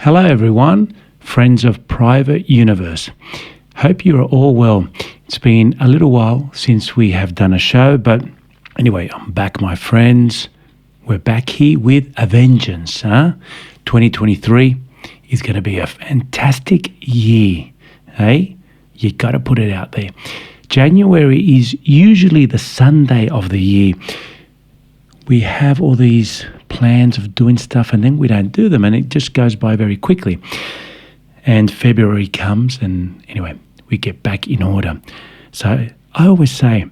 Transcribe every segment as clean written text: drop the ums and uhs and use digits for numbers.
Hello everyone, friends of Private Universe. Hope you are all well. It's been a little while since we have done a show, but anyway, I'm back, my friends. We're back here with a vengeance. 2023 is going to be a fantastic year. Hey, you got to put it out there. January is usually the Sunday of the year. We have all these plans of doing stuff and then we don't do them and it just goes by very quickly. And February comes and anyway, we get back in order. So I always say,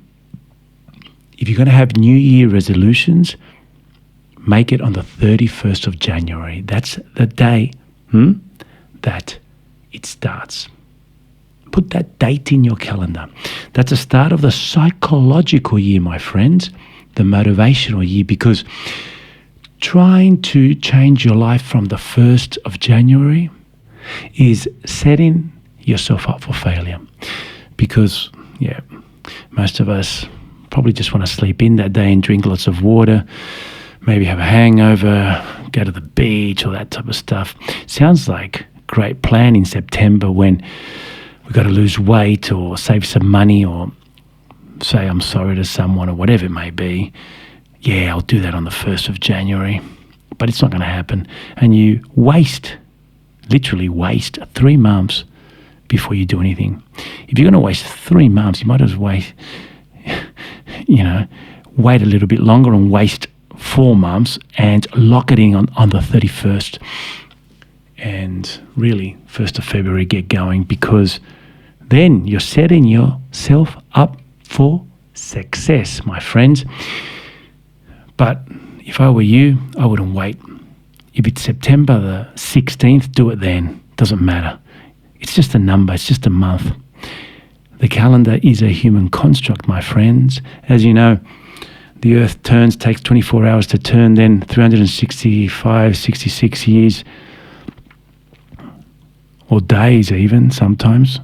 if you're going to have New Year resolutions, make it on the 31st of January. That's the day that it starts. Put that date in your calendar. That's the start of the psychological year, my friends, the motivational year, because trying to change your life from the 1st of January is setting yourself up for failure. Because, most of us probably just want to sleep in that day and drink lots of water, maybe have a hangover, go to the beach, all that type of stuff. Sounds like a great plan in September when we've got to lose weight or save some money or say I'm sorry to someone or whatever it may be. Yeah, I'll do that on the 1st of January. But it's not going to happen. And you literally waste 3 months before you do anything. If you're going to waste 3 months, you might as well wait a little bit longer and waste 4 months and lock it in on the 31st. And really, 1st of February, get going, because then you're setting yourself up for success, my friends. But if I were you, I wouldn't wait. If it's September the 16th, do it then. Doesn't matter. It's just a number. It's just a month. The calendar is a human construct, my friends. As you know, the earth takes 24 hours to turn, then 365, 66 years, or days even sometimes.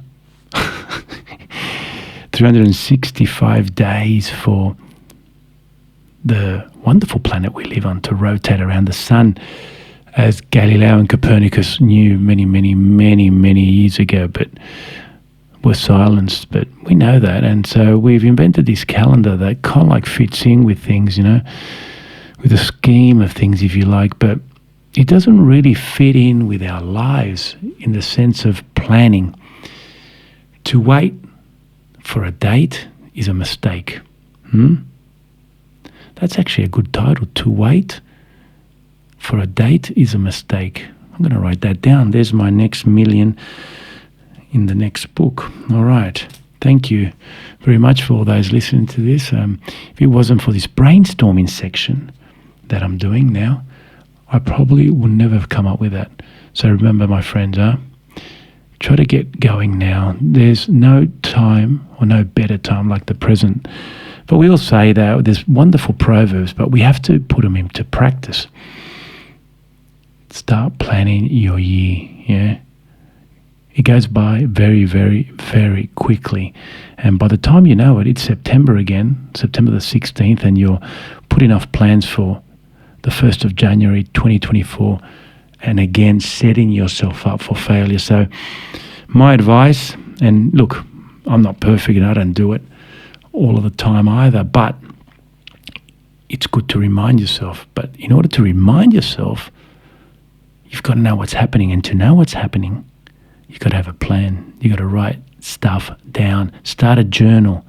365 days for the wonderful planet we live on to rotate around the sun, as Galileo and Copernicus knew many, many, many, many years ago, but were silenced. But we know that, and so we've invented this calendar that kind of like fits in with things, with a scheme of things, if you like, but it doesn't really fit in with our lives in the sense of planning. To wait for a date is a mistake. That's actually a good title. To wait for a date is a mistake. I'm going to write that down. There's my next million in the next book. All right. Thank you very much for all those listening to this. If it wasn't for this brainstorming section that I'm doing now, I probably would never have come up with that. So remember, my friends, try to get going now. There's no time or no better time like the present. But we all say that there's wonderful proverbs, but we have to put them into practice. Start planning your year, It goes by very, very, very quickly. And by the time you know it, it's September again, September the 16th, and you're putting off plans for the 1st of January 2024, and again, setting yourself up for failure. So my advice, and look, I'm not perfect and I don't do it all of the time either, but it's good to remind yourself. But in order to remind yourself, you've got to know what's happening. And to know what's happening, you've got to have a plan. You've got to write stuff down, start a journal,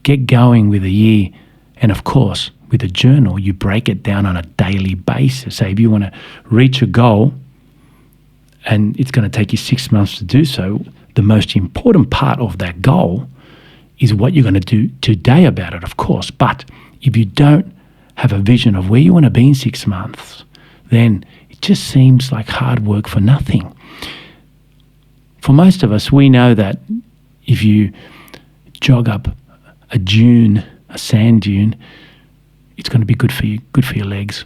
get going with a year. And of course, with a journal, you break it down on a daily basis. So if you want to reach a goal and it's going to take you 6 months to do so, the most important part of that goal is what you're going to do today about it, of course. But if you don't have a vision of where you want to be in 6 months, then it just seems like hard work for nothing. For most of us, we know that if you jog up a sand dune, it's going to be good for you, good for your legs,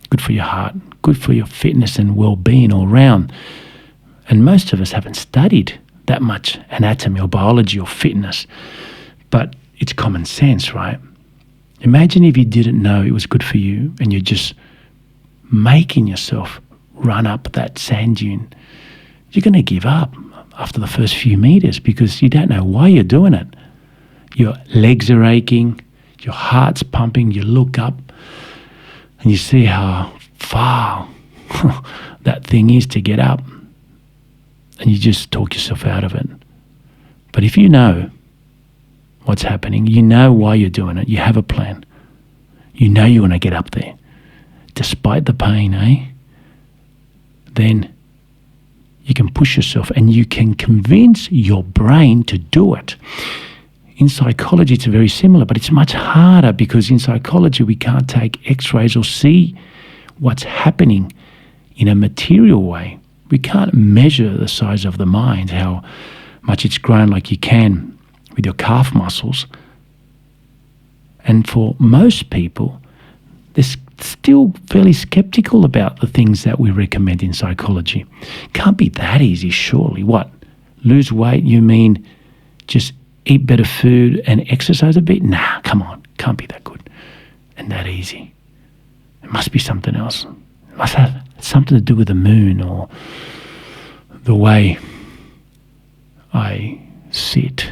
good for your heart, good for your fitness and well-being all round. And most of us haven't studied that much anatomy or biology or fitness, but it's common sense, right? Imagine if you didn't know it was good for you and you're just making yourself run up that sand dune, you're going to give up after the first few meters because you don't know why you're doing it. Your legs are aching, your heart's pumping, you look up and you see how far that thing is to get up, and you just talk yourself out of it. But if you know what's happening, you know why you're doing it, you have a plan, you know you want to get up there, despite the pain, then you can push yourself and you can convince your brain to do it. In psychology, it's very similar, but it's much harder because in psychology, we can't take x-rays or see what's happening in a material way. We can't measure the size of the mind, how much it's grown like you can with your calf muscles. And for most people, they're still fairly skeptical about the things that we recommend in psychology. Can't be that easy, surely. What? Lose weight, you mean just eat better food and exercise a bit? Nah, come on, can't be that good and that easy. It must be something else. It must have something to do with the moon or the way I sit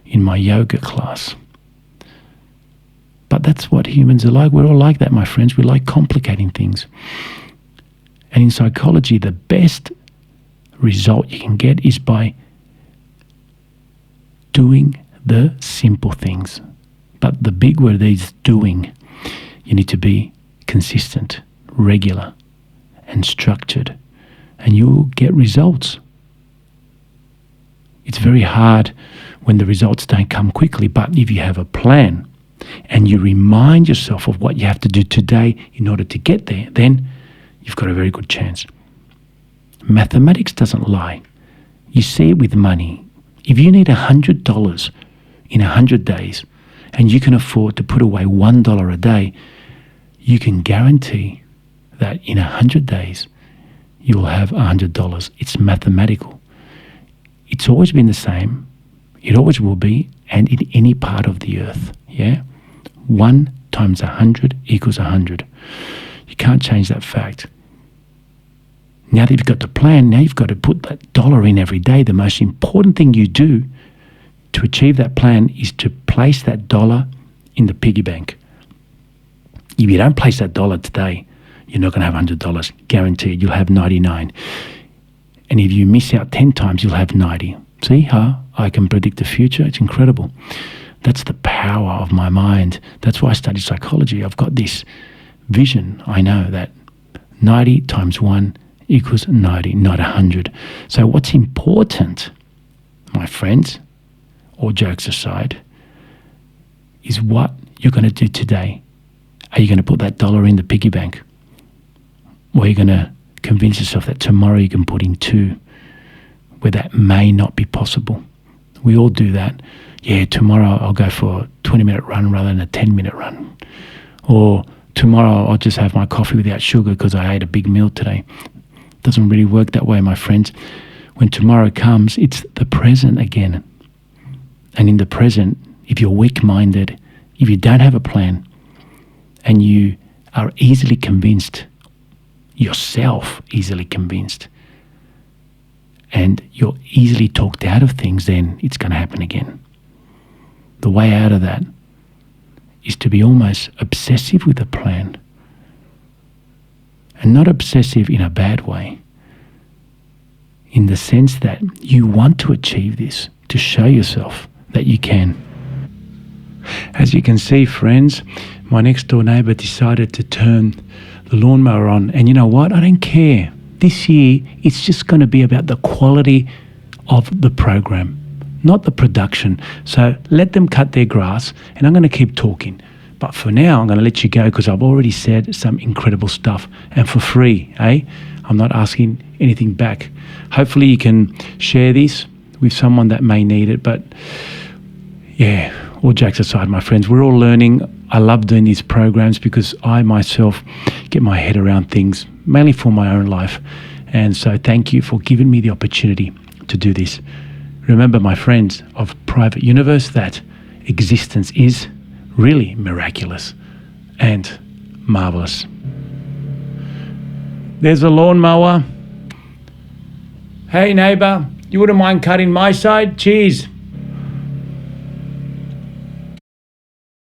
in my yoga class. But that's what humans are like. We're all like that, my friends. We like complicating things. And in psychology, the best result you can get is by doing the simple things. But the big word is doing. You need to be consistent, regular, and structured, and you'll get results. It's very hard when the results don't come quickly, but if you have a plan and you remind yourself of what you have to do today in order to get there, then you've got a very good chance. Mathematics doesn't lie. You see it with money. If you need $100 in 100 days and you can afford to put away $1 a day, you can guarantee that in 100 days you will have $100. It's mathematical. It's always been the same. It always will be, and in any part of the earth. 1 times 100 equals 100. You can't change that fact. Now that you've got the plan, now you've got to put that dollar in every day. The most important thing you do to achieve that plan is to place that dollar in the piggy bank. If you don't place that dollar today, you're not going to have $100. Guaranteed. You'll have 99. And if you miss out 10 times, you'll have 90. See how I can predict the future? It's incredible. That's the power of my mind. That's why I studied psychology. I've got this vision. I know that 90 times 1 equals 90, not 100. So what's important, my friends, all jokes aside, is what you're going to do today. Are you going to put that dollar in the piggy bank? Or are you going to convince yourself that tomorrow you can put in 2, where that may not be possible? We all do that. Yeah, tomorrow I'll go for a 20-minute run rather than a 10-minute run. Or tomorrow I'll just have my coffee without sugar because I ate a big meal today. It doesn't really work that way, my friends. When tomorrow comes, it's the present again. And in the present, if you're weak-minded, if you don't have a plan, and you are easily convinced, yourself easily convinced, and you're easily talked out of things, then it's going to happen again. The way out of that is to be almost obsessive with a plan. And not obsessive in a bad way, in the sense that you want to achieve this, to show yourself that you can. As you can see, friends, my next door neighbour decided to turn the lawnmower on, and you know what? I don't care. This year, it's just going to be about the quality of the program, not the production. So let them cut their grass, and I'm going to keep talking. But for now, I'm going to let you go because I've already said some incredible stuff, and for free, I'm not asking anything back. Hopefully you can share this with someone that may need it. But yeah, all jokes aside, my friends, we're all learning. I love doing these programs because I myself get my head around things, mainly for my own life. And so thank you for giving me the opportunity to do this. Remember, my friends of Private Universe, that existence is really miraculous and marvelous. There's a lawnmower. Hey neighbour, you wouldn't mind cutting my side? Cheers.